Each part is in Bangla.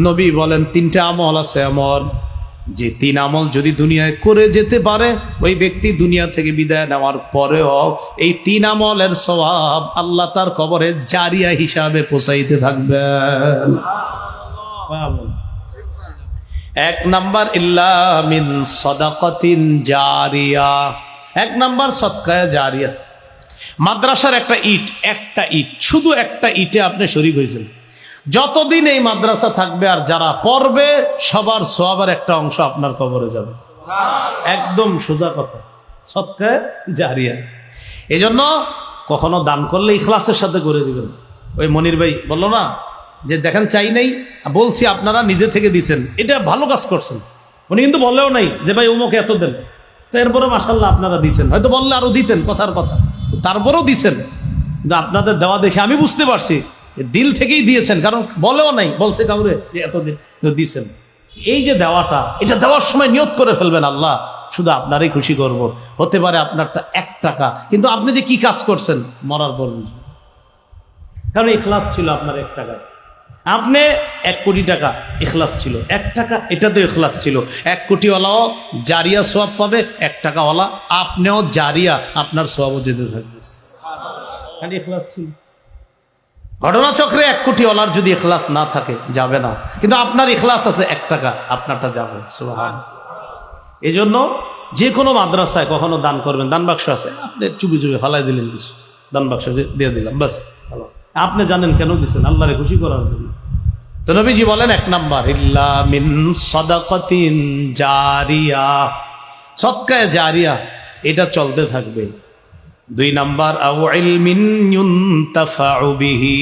নবী বলেন তিনটা আমল আছে এমন যে তিন আমল যদি দুনিয়ায় করে যেতে পারে ওই ব্যক্তি দুনিয়া থেকে বিদায় নেওয়ার পরেও এই তিন আমলের সওয়াব আল্লাহ তার কবরে জারিয়া হিসাবে পৌঁছাইতে থাকবেন। এক নাম্বার ইল্লা মিন সাদাকাতিন জারিয়া, এক নাম্বার সদকায়ে জারিয়া। মাদ্রাসার একটা ইট শুধু একটা ইটে আপনি শরীক হয়েছেন, যতদিন এই মাদ্রাসা থাকবে আর যারা পড়বে সবার সওয়াবের একটা অংশ আপনার কবরে যাবে। একদম সোজা কথা, সদকায়ে জারিয়া। এই জন্য কখনো দান করলে ইখলাসের সাথে করে দিবেন। ওই মনির ভাই বললো না যে দেখেন চাই নাই, বলছি আপনারা নিজে থেকে দিছেন, এটা ভালো কাজ করছেন। উনি কিন্তু বললেও নাই যে ভাই অমুক এত দেন, তো এরপরে মাশাআল্লাহ আপনারা দিছেন, হয়তো বললে আরো দিতেন কথার কথা, তারপরেও দিছেন। কিন্তু আপনাদের দেওয়া দেখে আমি বুঝতে পারছি দিল থেকেই দিয়েছেন, কারণ বলেও নাই, বলছে কাউরে যে এতদিন দিয়েছেন। এই যে দেওয়াটা, এটা দেওয়ার সময় নিয়ত করে ফেলবেন আল্লাহ শুধু আপনারই খুশি করব। হতে পারে আপনারটা 1 টাকা, কিন্তু আপনি যে কি কাজ করছেন মরার পর বুঝবেন, কারণ ইখলাস ছিল আপনার 1 টাকা। আপনি 1 কোটি টাকা ইখলাস ছিল, 1 টাকা এটাতে ইখলাস ছিল। 1 কোটিওয়ালাও জারিয়া সওয়াব পাবে, 1 টাকাওয়ালা আপনিও জারিয়া, আপনার সওয়াবও যেতে থাকবে, খালি ইখলাস ছিল। ঘটনাচক্রে 1 কোটিওয়ালার যদি ইখলাস না থাকে যাবে না, কিন্তু আপনার ইখলাস আছে 1 টাকা, আপনারটা যাবে। সুবহানাল্লাহ। এই জন্য যে কোনো মাদ্রাসায় কখনো দান করবেন, দান বাক্স আছে, আপনি চুপি চুপি ফালাই দিলেন কিছু, দান বাক্স দিয়ে দিলাম, বাস। আপনি জানেন কেন দিচ্ছেন, আল্লাহরে খুশি করার জন্য। তো নবীজি বলেন 1 নাম্বার ইল্লা মিন সাদাকাতিন জারিয়া, সদকায়ে জারিয়া, এটা চলতে থাকবে। 2 নাম্বার আও ইলমিন ইউনতাফাউ বিহি,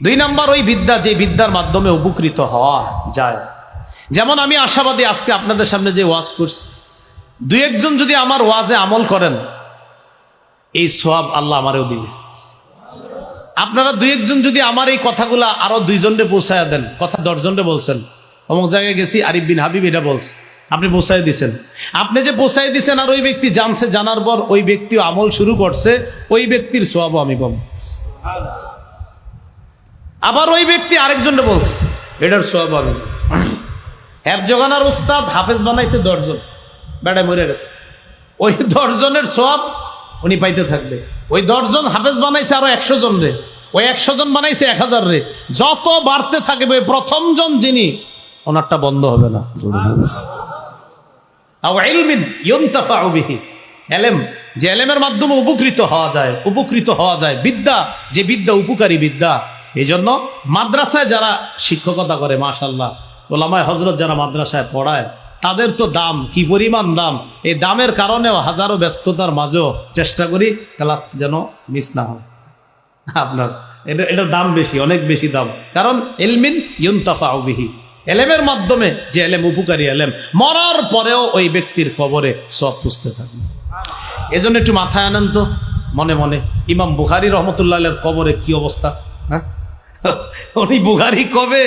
2 নাম্বার ওই বিদ্যা যে বিদ্যার মাধ্যমে উপকৃত হওয়া যায়। যেমন আমি আশাবাদী আজকে আপনাদের সামনে যে ওয়াজ করছি, 2-1 জন যদি আমার ওয়াজে আমল করেন এই সওয়াব আল্লাহ আমারও দিবে। আপনারা 2-1 জন যদি আমার এই কথাগুলা আরো 2 জনরে পৌঁছায়া দেন, কথা 10 জনরে বলছেন, অমুক জায়গায় গেছি আরিফ বিন হাবিব এটা বলছে, আপনি পৌঁছায় দিছেন, আপনি যে পৌঁছায় দিছেন আর ওই ব্যক্তি জানছে, জানার পর ওই ব্যক্তিও আমল শুরু করছে, ওই ব্যক্তির সওয়াবও আমি পাবো। আবার ওই ব্যক্তি আরেকজনরে বলছে, এটার সওয়াব আমি। এক জগানার উস্তাদ হাফেজ বানাইছে 10 জন, বেড়ায় মরে গেছে, ওই 10 জনের সওয়াব উনি পাইতে থাকবে। ওই 10 জন হাফেজ বানাইছে আরো 100 জন রে, ওই 100 জন বানাইছে 1000 রে, যত বাড়তে থাকবে প্রথম জন যিনি, ওনারটা বন্ধ হবে না। আও ইলমিন ইউনতাফাউ বিহি, ইলম যে ইলমের মাধ্যমে উপকৃত হওয়া যায়, বিদ্যা যে বিদ্যা উপকারী বিদ্যা। এই জন্য মাদ্রাসায় যারা শিক্ষকতা করে মাশাআল্লাহ, ওলামায়ে হযরত যারা মাদ্রাসায় পড়ায়, তাদের তো দাম কি পরিমাণ দাম। এই দামের কারণেও হাজারো ব্যস্ততার মাঝেও চেষ্টা করি ক্লাস যেন মিস না হয়। আপনার এটার দাম বেশি, অনেক বেশি দাম, কারণ ইলমিন ইউনতাফাউ বিহি, এলেমের মাধ্যমে যে এলেম উপকারী এলেম, মরার পরেও ওই ব্যক্তির কবরে সওয়াব পুষতে থাকবে। এজন্য একটু মাথায় আনেন তো মনে মনে, ইমাম বুখারী রাহমাতুল্লাহ আলাইহির কবরে কি অবস্থা। হ্যাঁ, উনি বুখারী কবে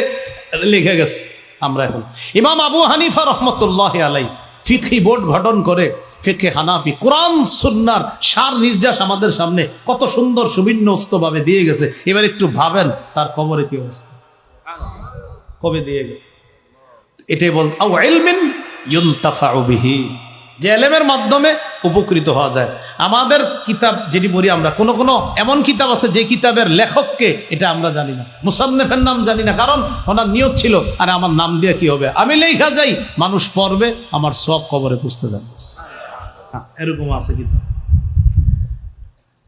লিখে গেছে, আমরা এখন ইমাম আবু হানিফা রাহমাতুল্লাহি আলাইহি ফিকহি বোর্ড গঠন করে ফিকহে হানাফি কোরআন সুন্নাহর সার নির্যাস আমাদের সামনে কত সুন্দর সুবিন্যস্তভাবে দিয়ে গেছে। এবার একটু ভাবেন তার কবরে কি অবস্থা, কবে দিয়ে গেছে। এটাই বল আও ইলমিন ইউনতাফাউ বিহি, যে ইলমের মাধ্যমে উপকৃত হওয়া যায়। আমাদের কিতাব যেটি পড়ি আমরা, কোন এমন কিতাব আছে যে কিতাবের লেখককে এটা আমরা জানি না, মুসান্নিফের নাম জানি না, কারণ ওনার নিয়ত ছিল আরে আমার নাম দিয়ে কি হবে, আমি লেখা যাই, মানুষ পড়বে, আমার সব কবরে পুষতে যাবে। এরকম আছে কিতাব।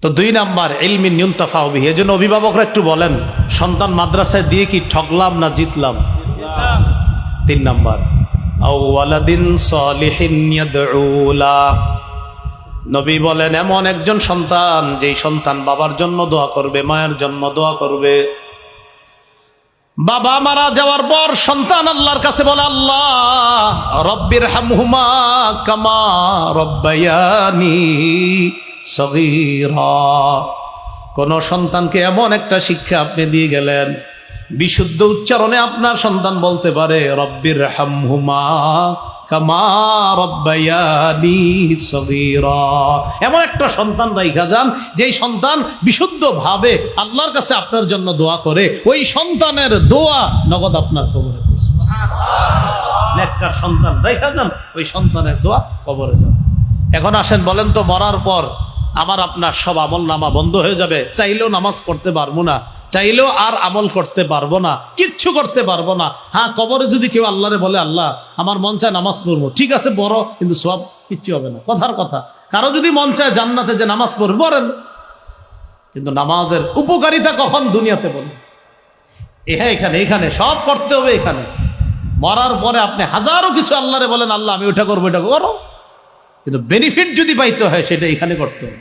তো 2 নাম্বার ইলমিন ইউনতাফাউ বিহি। এজন্য অভিভাবকরা একটু বলেন, সন্তান মাদ্রাসায় দিয়ে কি ঠকলাম না জিতলাম? 3 নাম্বার আও ওয়ালাদিন সালিহিন ইয়াদউ লা, নবী বলেন এমন একজন সন্তান যেই সন্তান বাবার জন্য দোয়া করবে, মায়ের জন্য দোয়া করবে। বাবা মারা যাওয়ার পর সন্তান আল্লাহর কাছে বলে, আল্লাহ রব্বির হামহুমা কামা রব্বায়ানি সগীরা। কোন সন্তানকে এমন একটা শিক্ষা আপনি দিয়ে গেলেন বিশুদ্ধ উচ্চারণে আপনার সন্তান বলতে পারে রব্বির হামহুমা কামা রব্বায়ানি সগীরা। এমন একটা সন্তান রাইখা যান যেই সন্তান বিশুদ্ধ ভাবে আল্লাহর কাছে আপনার জন্য দোয়া করে, ওই সন্তানের দোয়া নগদ আপনার কবরে পৌঁছবে। নেককার সন্তান রাইখা যান, ওই সন্তানের দোয়া কবরে যান। এখন আসেন, বলেন তো মরার পর আমার আপনার সব আমল নামা বন্ধ হয়ে যাবে, চাইলেও নামাজ পড়তে পারবো না, চাইলেও আর আমল করতে পারবো না, কিচ্ছু করতে পারবো না। হ্যাঁ, কবরে যদি কেউ আল্লাহরে বলে আল্লাহ আমার মন চায় নামাজ পড়বো, ঠিক আছে বড়, কিন্তু সব কিচ্ছু হবে না, কথার কথা। কারো যদি মন চায় জান্নাতে যে নামাজ পড়বেন পড়েন, কিন্তু নামাজের উপকারিতা কখন দুনিয়াতে বলেন? হ্যাঁ, এখানে এখানে সব করতে হবে। এখানে মরার পরে আপনি হাজারো কিছু আল্লাহরে বলেন আল্লাহ আমি ওইটা করবো, এটা করো, কিন্তু বেনিফিট যদি পাইতে হয় সেটা এখানে করতে হবে,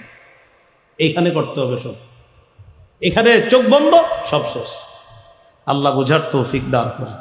এইখানে করতে হবে সব। এখানে চোখ বন্ধ, সব শেষ। আল্লাহ বুঝার তৌফিক দান করেন।